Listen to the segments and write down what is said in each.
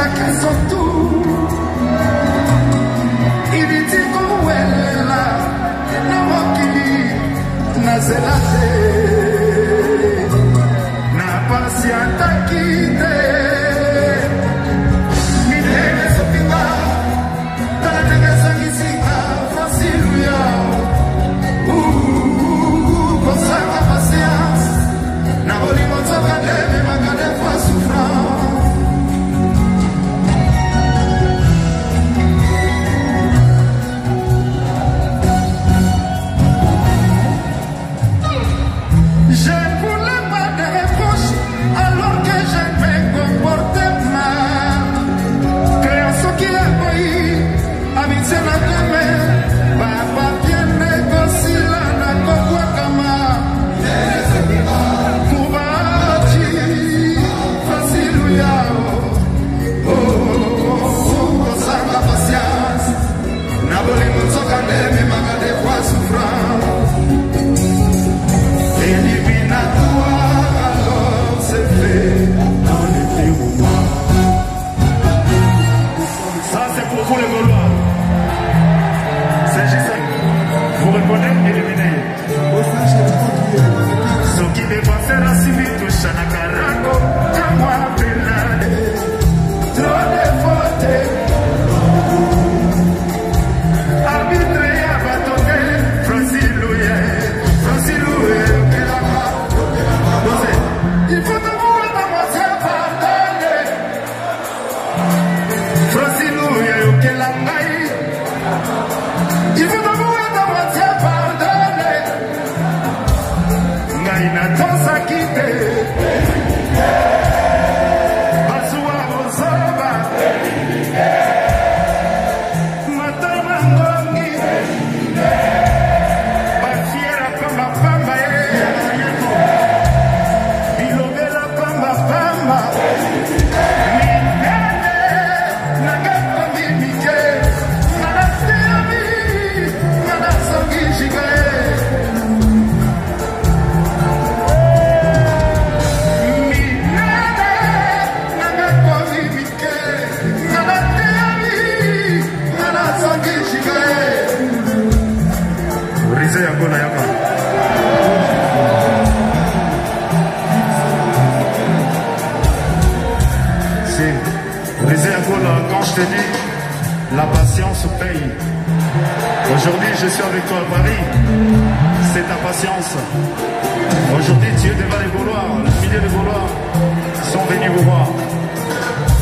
chacun son tour. Il dit qu'on est là, non, Nazelate, na patienta quite, mi debe sopima, dale que sanguisita, faciluya, con santa paciencia, na bolimos toca debe magade fue sufrir. Quand je te dis, la patience paye. Aujourd'hui, je suis avec toi à Paris. C'est ta patience. Aujourd'hui, tu es devant les Gaulois. Les milliers de Gaulois sont venus vous voir.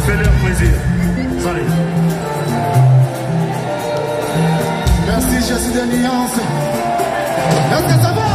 Fais-leur plaisir. Salut. Merci, Jésus de Nuance. Est-ce que ça va?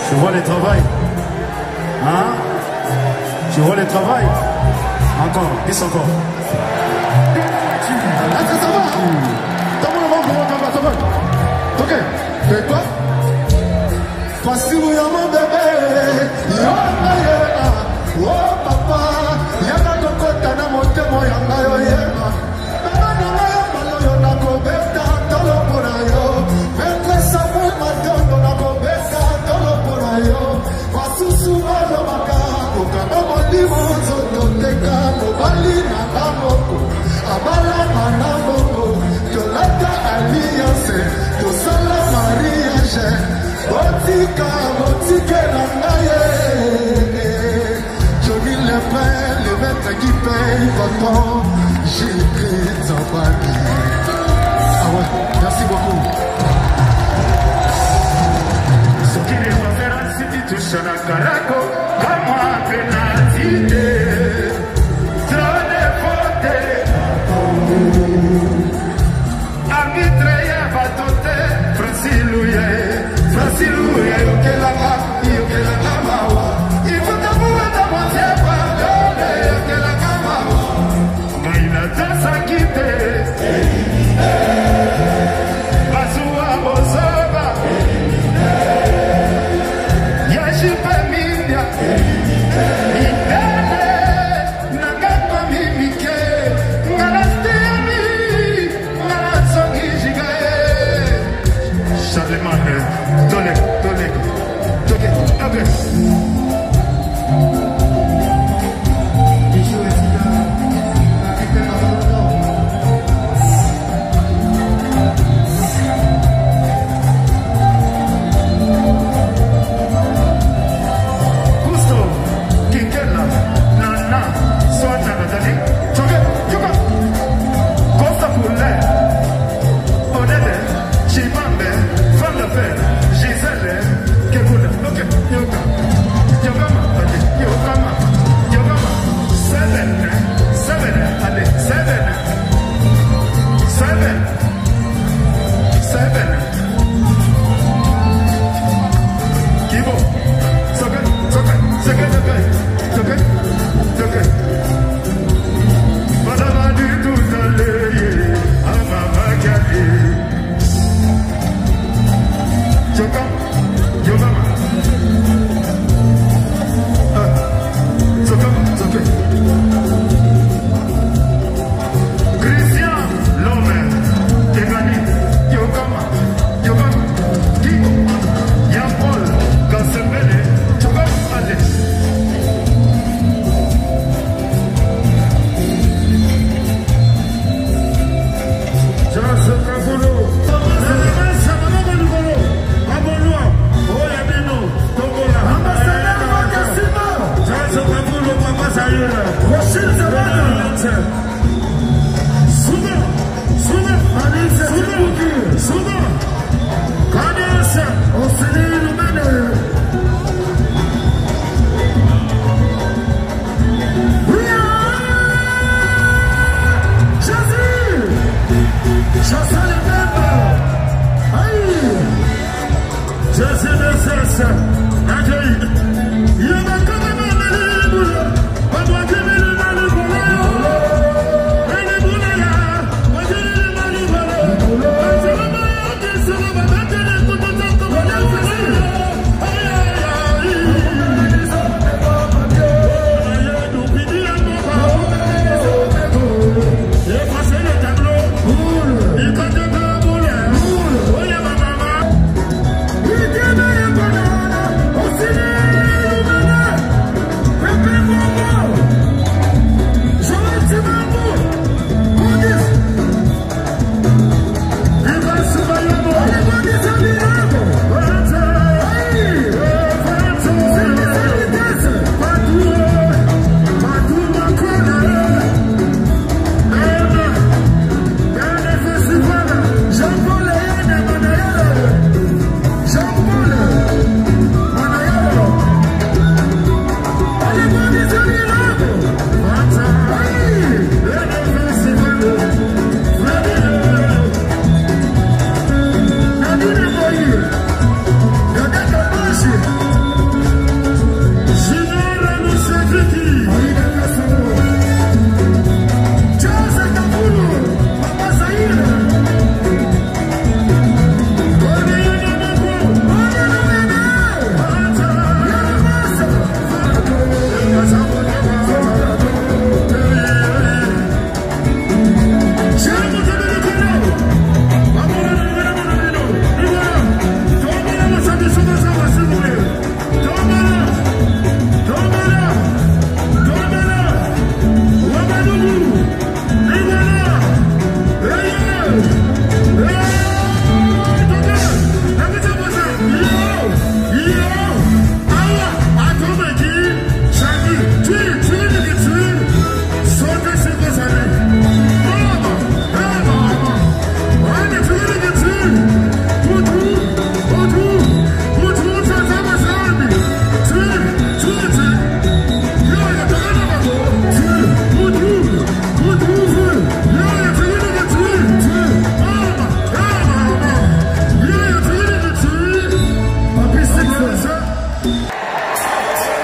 Tu vois les travails? Hein? Tu vois les travails? Encore, 10 encore. Est-ce que ça va? Ça va? Ok, et toi? Facile, y'a mon bébé. Oh papa, y'a la dokota na motemo yanga yo yema. Mama na yo malo yo na kobeta tolo pona yo. Mekwe samu madondo na kobeta tolo pona yo. Wasusu malo maka, ukama molimo zoto teka mobali na kamoko. Abala na moko, tolata alliance, tosala mariage. Botika, botika na ngaye. Johnny le père, le maître qui paye votre j'écris en famille. Ah ouais, merci beaucoup. Shanakarako, Kama Penatite, Trone Fote, Amitreye Batote, Frasiluye, Yokelama, Mawa, Ifotabuwa da Motepa, Yokelama Mawa, Maina Tasakite, Basua Bozoba, Yashipe Mindia,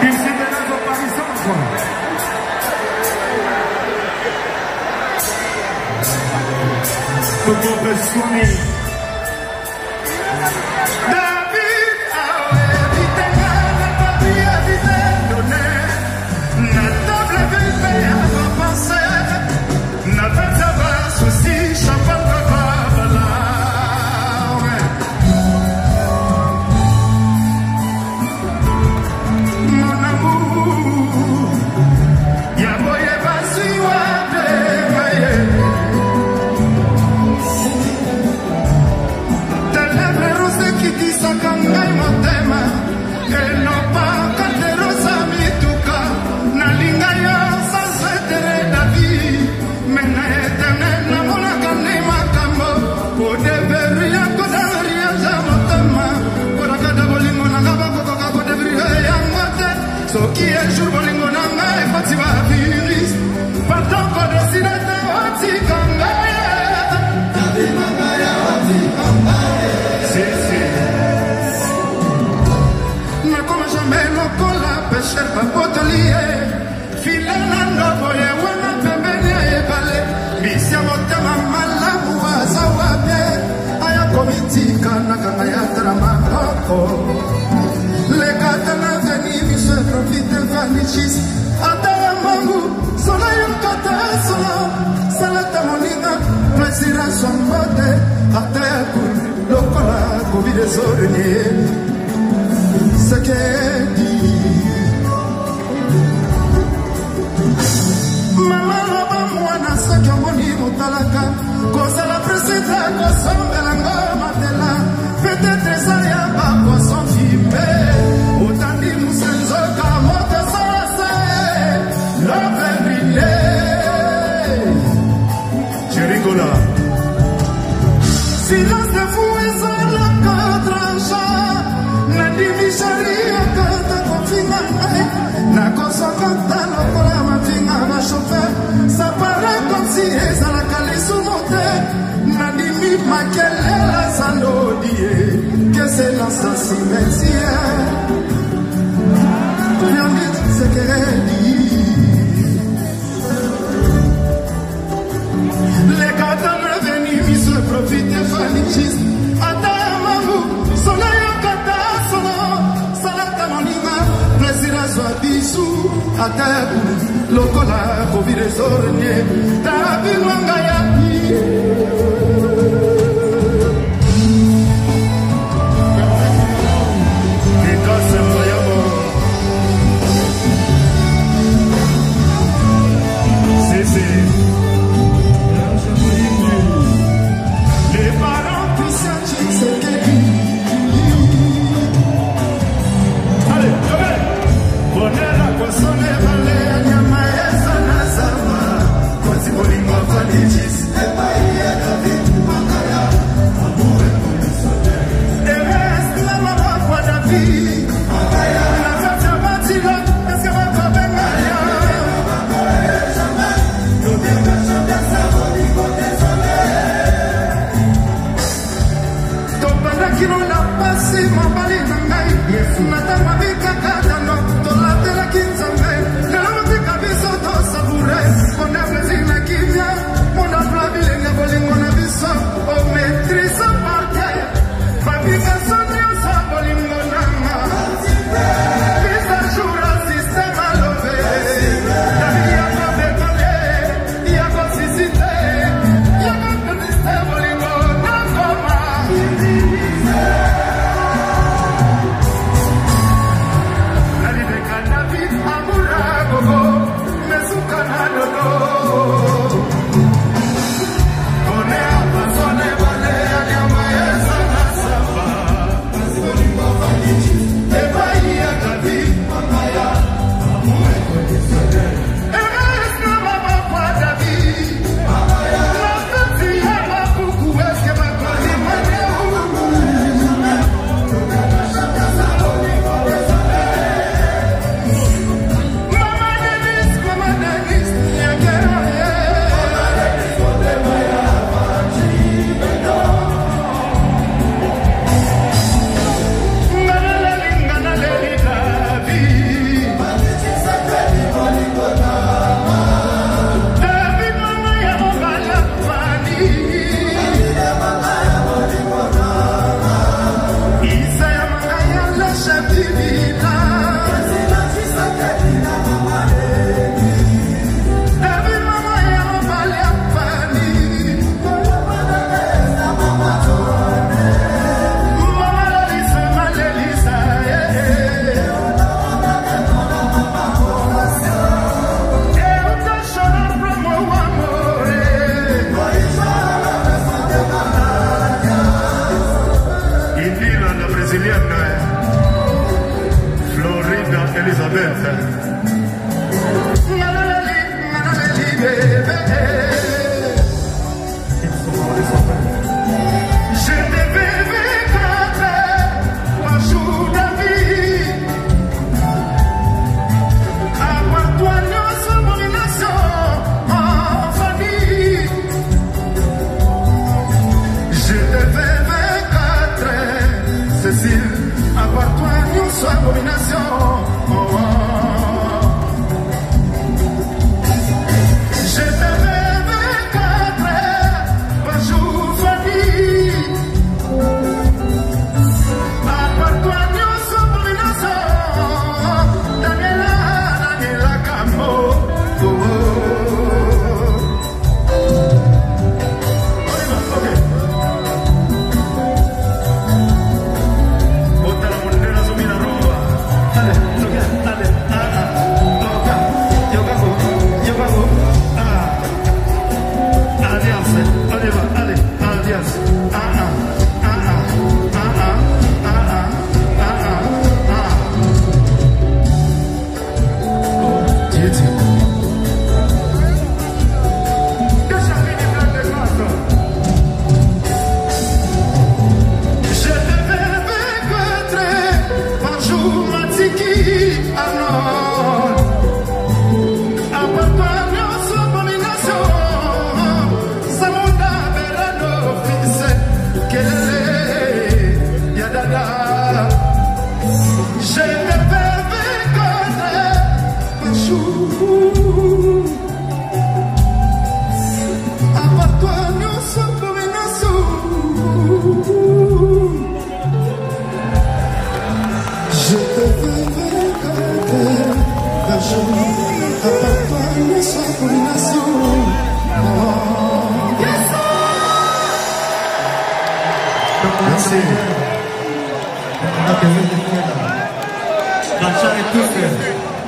Ici de la comparaison, quoi. Faut qu'on peut soigner. Sonne,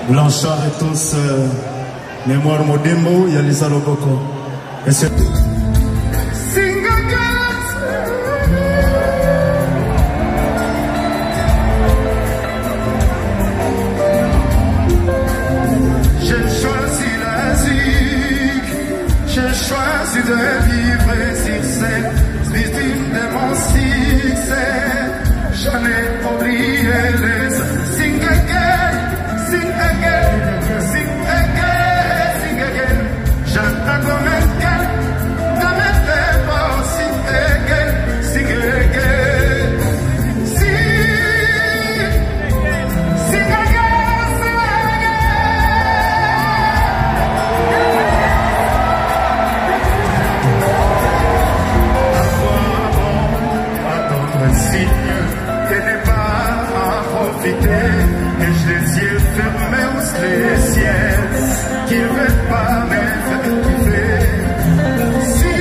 Blanchard et tous, mémoire Modembo, Yalisa Loboko. Et c'est j'ai choisi la zik, j'ai choisi de vivre sur cette victime de mon succès. J'en ai oublié les sing again, sing again, sing again, sing again. J'entends comme un gars, comme un pépin, sing again, sing again. Sing again, sing again. À quoi bon attendre un signe qui n'est pas à profiter? Et je les yeux fermés ou les ciels qui ne veulent pas me faire kiffer. Si,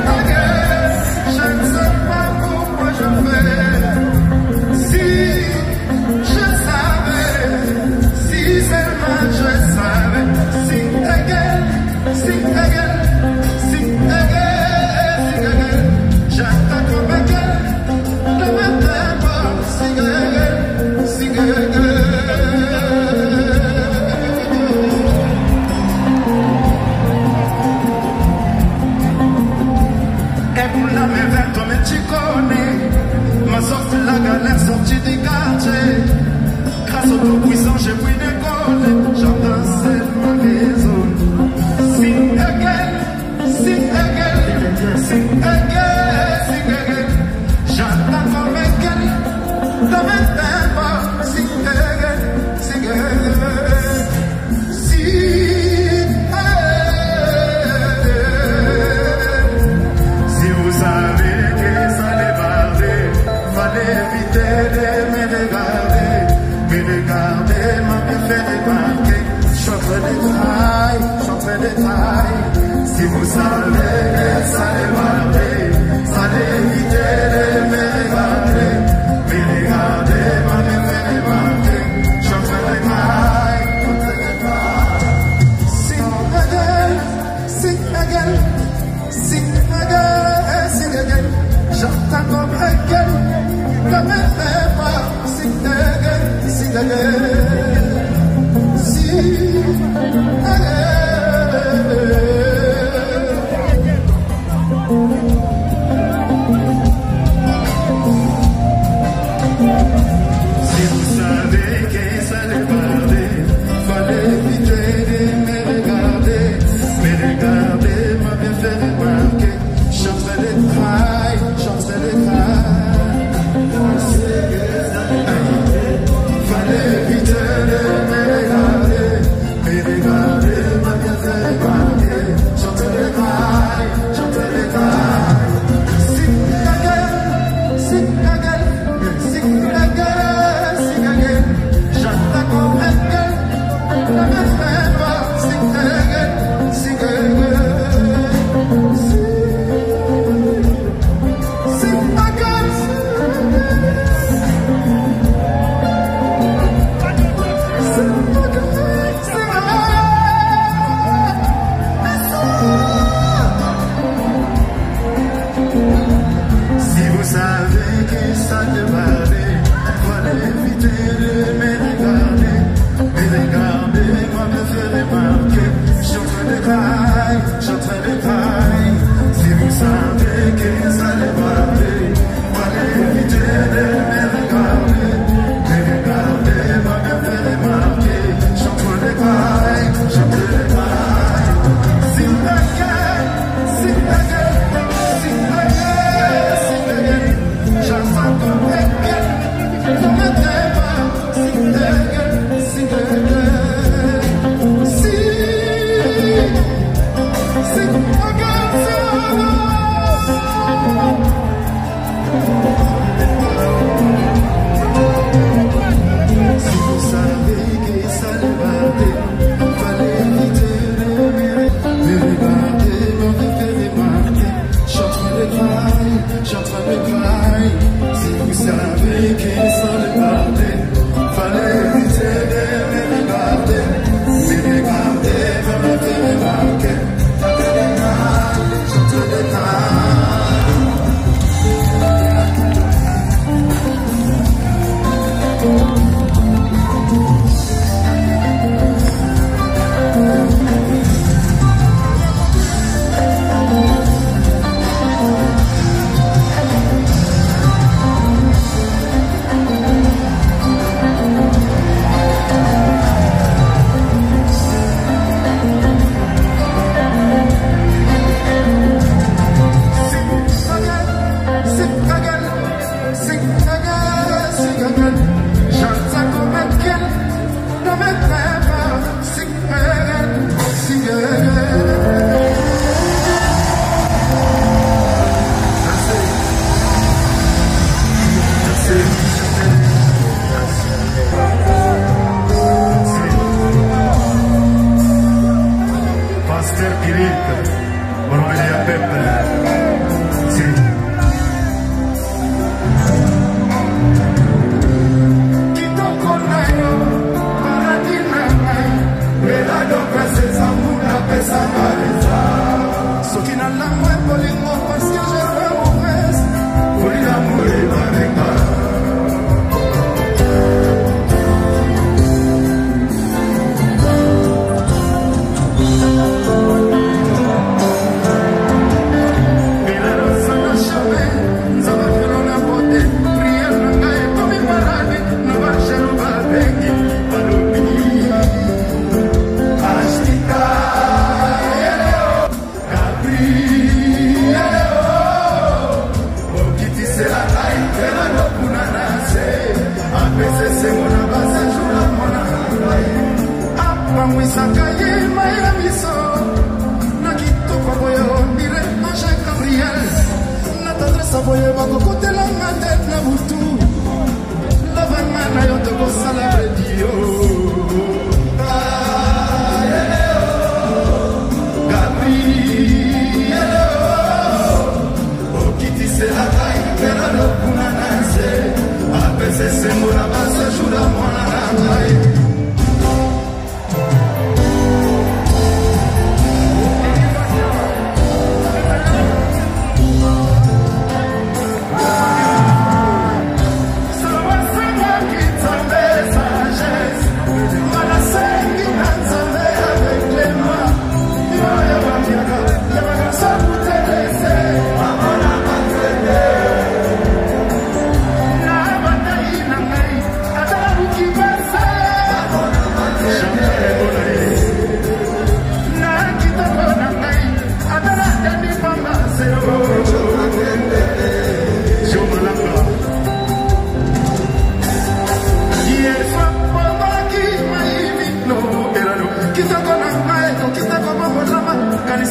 regarde, je ne sais pas pourquoi je fais. Si, je savais, si seulement je savais. Sing again, sing again, sing again, sing again. J'attends comme un gars, comme un tempo. Sing again, sing again. Et pour la main vers toi, mais tu connais. Ma sortie la galère, sortie du quartier. Grâce au tout puissant, j'ai pris des côtés. J'entends cette maison. Sing again, sing again, sing again, sing again. J'entends comme un gars, comme un tempo. Sing again, sing again. Si vous savez que ça débardait, fallait éviter de me regarder, m'a fait remarquer. Je fais des tailles. Si vous savez que ça débardait, fallait éviter de me regarder, m'a fait remarquer. Je fais des tailles. Sing again, sing again, sing again, sing again. J'entends comme un gars, comme un pépin. Sing again, sing again.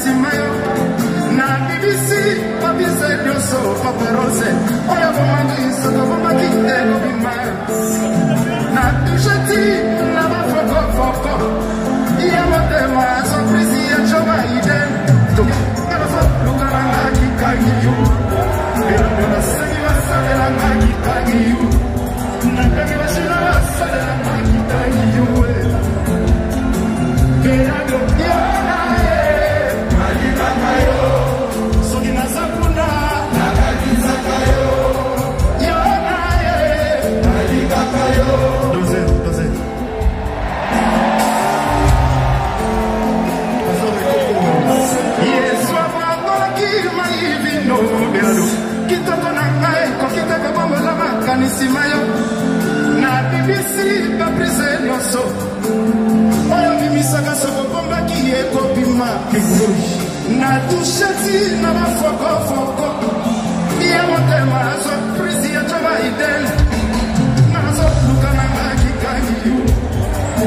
simayo na BBC babise dioso paperose oya bomaki soto bomaki ego bimayo na tushati na bafoko foko iya motema surprise ya choma iden toka kana so lukaranga kikagi yu pero na sagi wasala ngaki kagi yu na kagi wasila wasala ngaki kagi yu pero na BBC babrise nyonso oyo bimisaka soko bomba kiyeko bima na tushati na bafokofoko iya motema surprise ya choma iden nazo luka na ngaki kangi yu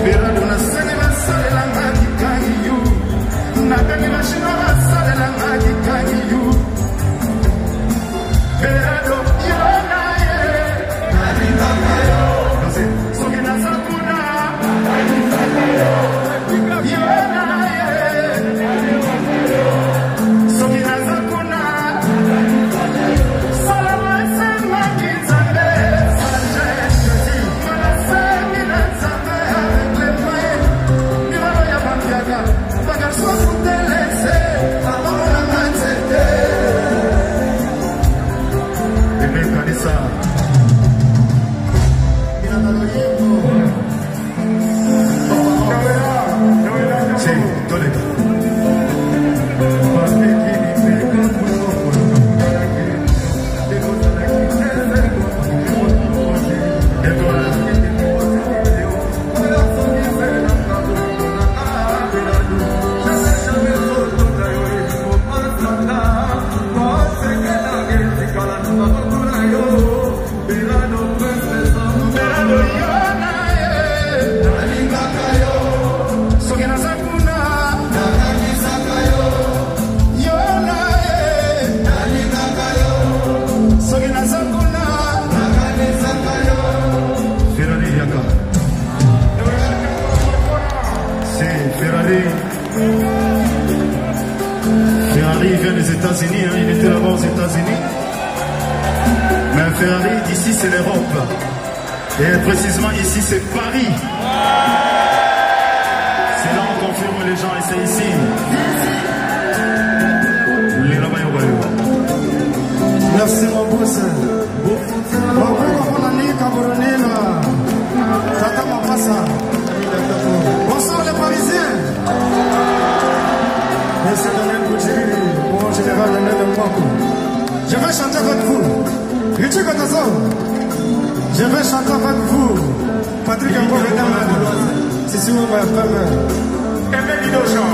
berado na sene basalela ngaki kangi yu na kani bashina basalela ngaki kangi yu berado Ferrari vient des États-Unis, hein, il était là-bas aux États-Unis. Mais un Ferrari d'ici c'est l'Europe. Et précisément ici c'est Paris. C'est là on confirme les gens et c'est ici. Merci mon boss. Bonsoir les Parisiens. Monsieur Daniel Boudjiri, mon général Daniel Mwako. Je vais chanter avec vous. Richie Kotazo. Je vais chanter avec vous. Patrick Mbovedama. C'est sur ma femme. Aimé Bidochon.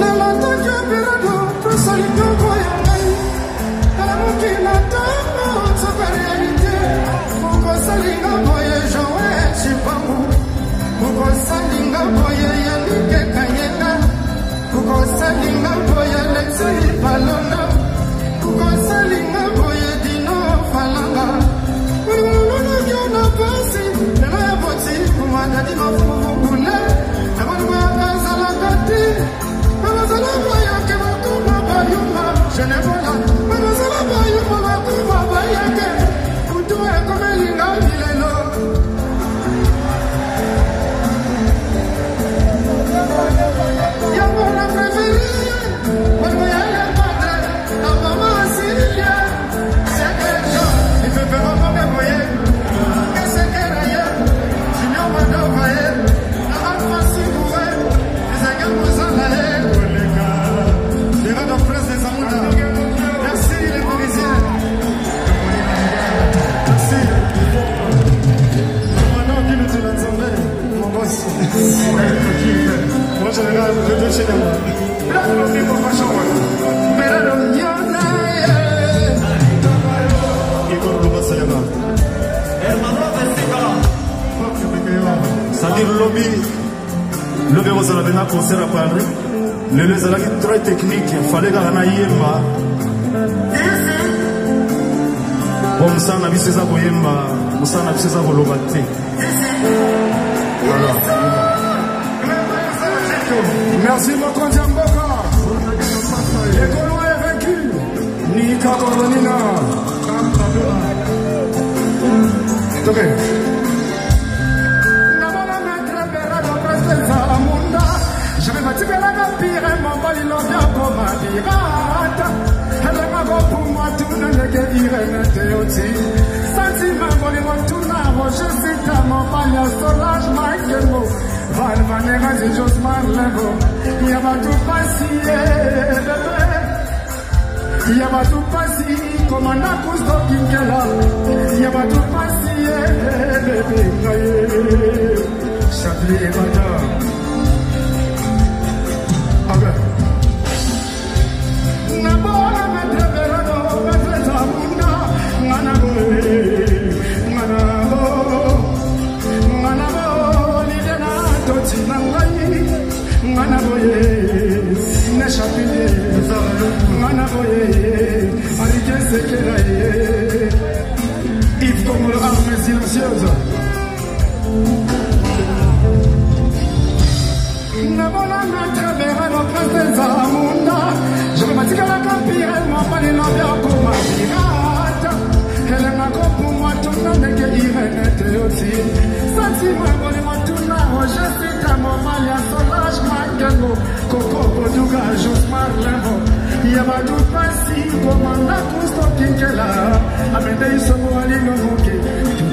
La lanta que pirado, pour solito voyamai. La mukina tamo, sa réalité. Pourquoi salinga boye joe, chipamu. Pourquoi salinga boye yanike kanyena. Pourquoi salinga boye lexi palona. Pourquoi salinga boye dino falanga. Pourquoi na pasi, na boti, pourquoi na dino fukule. Je ne vois pas, mais nous allons pas y voir tout va voyager. Pour tout est comme il y a il y a mon préféré, mais il y a le padre, la maman Sylvia. C'est quelque chose, il peut pas me voyer. Qu'est-ce qu'elle a hier? Je n'ai pas de voyer. La maman Sylvia, les agents vous en allaient. Les gars de presse des amours. Merci les Parisiens. Merci. Maintenant, dis-le de l'Assemblée, mon boss. Mon général, je vais chez moi. Là, je vais pour ma chambre. Mais là, il y en a. Igor Lubasayama. C'est-à-dire le lobby. Le bureau, ça l'avait un concert à Paris. Le ezalaki très technique, fallait kaka na yemba. Bon musana biso eza koyemba, musana biso eza koloba te. Merci beaucoup Djamboka. Les Gaulois est vaincu. Nika Koronina. Ok. Je vais bâtir la pire et mon bal il en vient comme un pirate. Elle est ma go pour moi tout ne le guérir n'était aussi. Sentiment vol il tout n'a roche c'est à mon bal il solage Michael Mo. Val Vanera c'est juste Marlevo. Il y a pas tout passé bébé. Il y a pas tout passé comme un acousto Kinkela. Il y a pas tout passé bébé. Chatli et Bada. Yves comme l'arme silencieuse. Je vais m'attirer la campire, elle m'a pas les langues comme un pirate. Elle est ma go pour moi, tout le monde est guéri, n'était aussi. Sentiment, bon, moi, tout le monde, je suis ta maman, il y a solage, ma gueule, coco, Poduga, juste Marlevo. Il y a pas tout passé, comme un acousto qui est là. Amène ils sont moi, les noms qui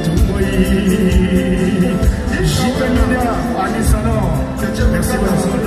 tout oui. J'y vais nous dire, Anisano, merci beaucoup.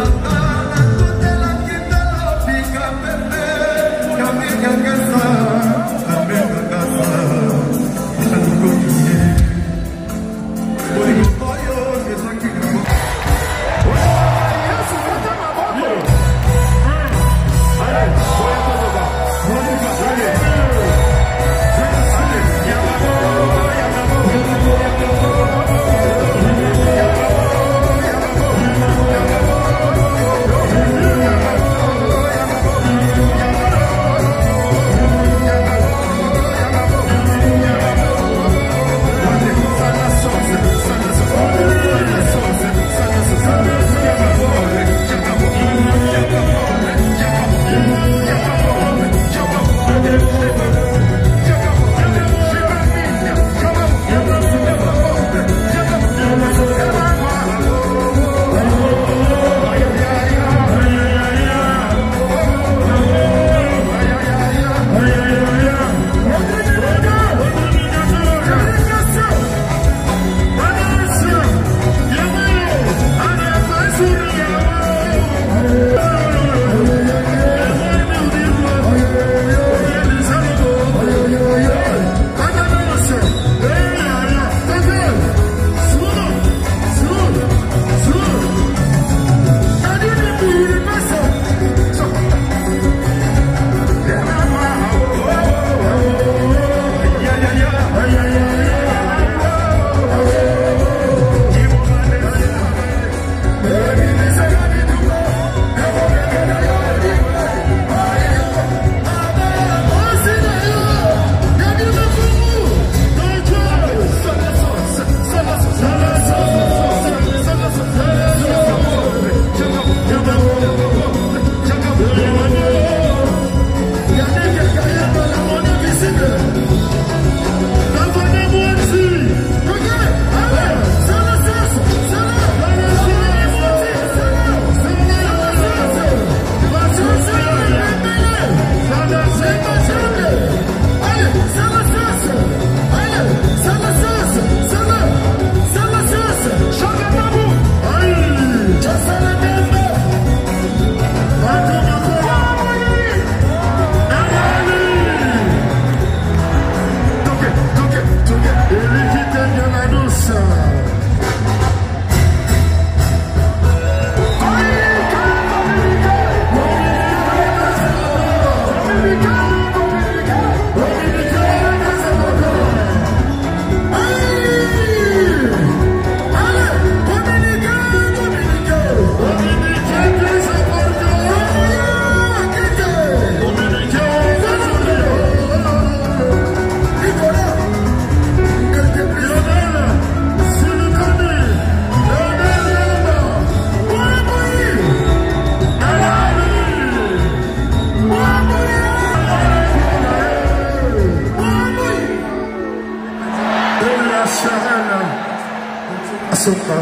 Soka.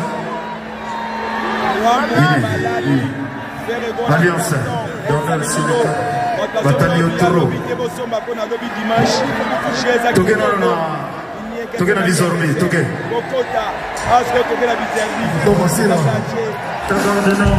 Alliance. Donald Sileka. Bataille au taureau. Toke na désormais, toke. Donc voici là. T'as de nom.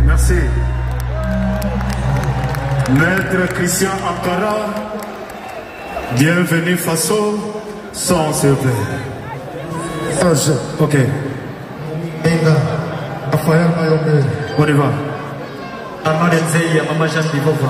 Merci. Maître Christian Ankara, bienvenue Faso, son s'il vous plaît. Ok. On y va. Maman Jeanne Bivova.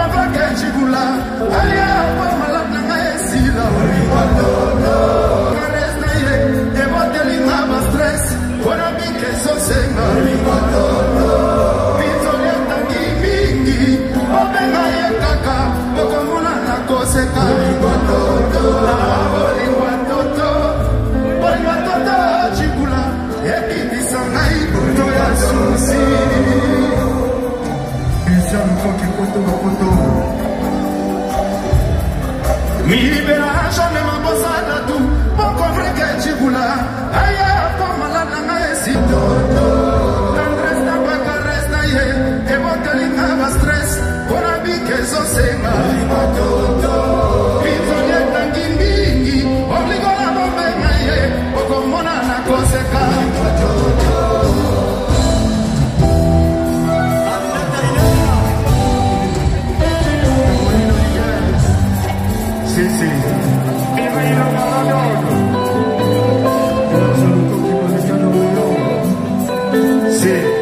Kaka, Mi libera jamais ma bossada tu poco vreke chibula aya como la nanga esito Andres na baka resta ye e botelinga va stress por abi que so senga Pizonia tangingi obligo la bombe maye o como na coseca Sí, sí. Sí.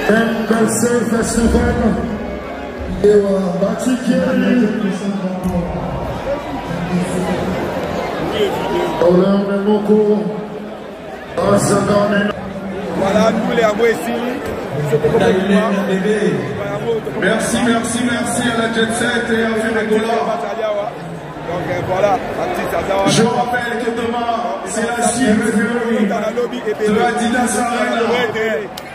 MBC Festival. Batikeri. Olé Moko. Voilà, nous les avons ici. Merci à la Jet Set et à Férégola. Donc voilà, je rappelle que demain, c'est la cible de Adidas Arena.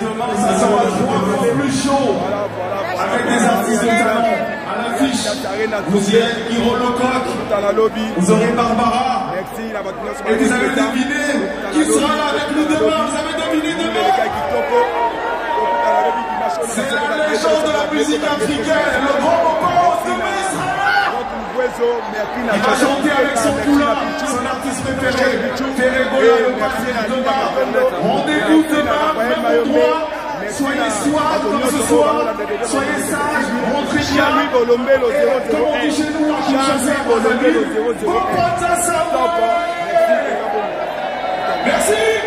Demain, ça sera 3 fois plus chaud. Avec des artistes de talent. À l'affiche, vous y êtes Hiro Lecoq, vous aurez Barbara. Et vous avez deviné qui sera là avec nous demain. Vous avez deviné demain. C'est la légende de la musique africaine. Le grand moment demain sera là. Il va chanter avec son poulain, son artiste préféré, Férégola, le passé demain. Rendez-vous demain, même endroit. Soyez soirs comme ce soir, soyez sages, rentrez bien. Comme on dit chez nous, à Kinshasa, vos amis, vos potes à savoir. Merci.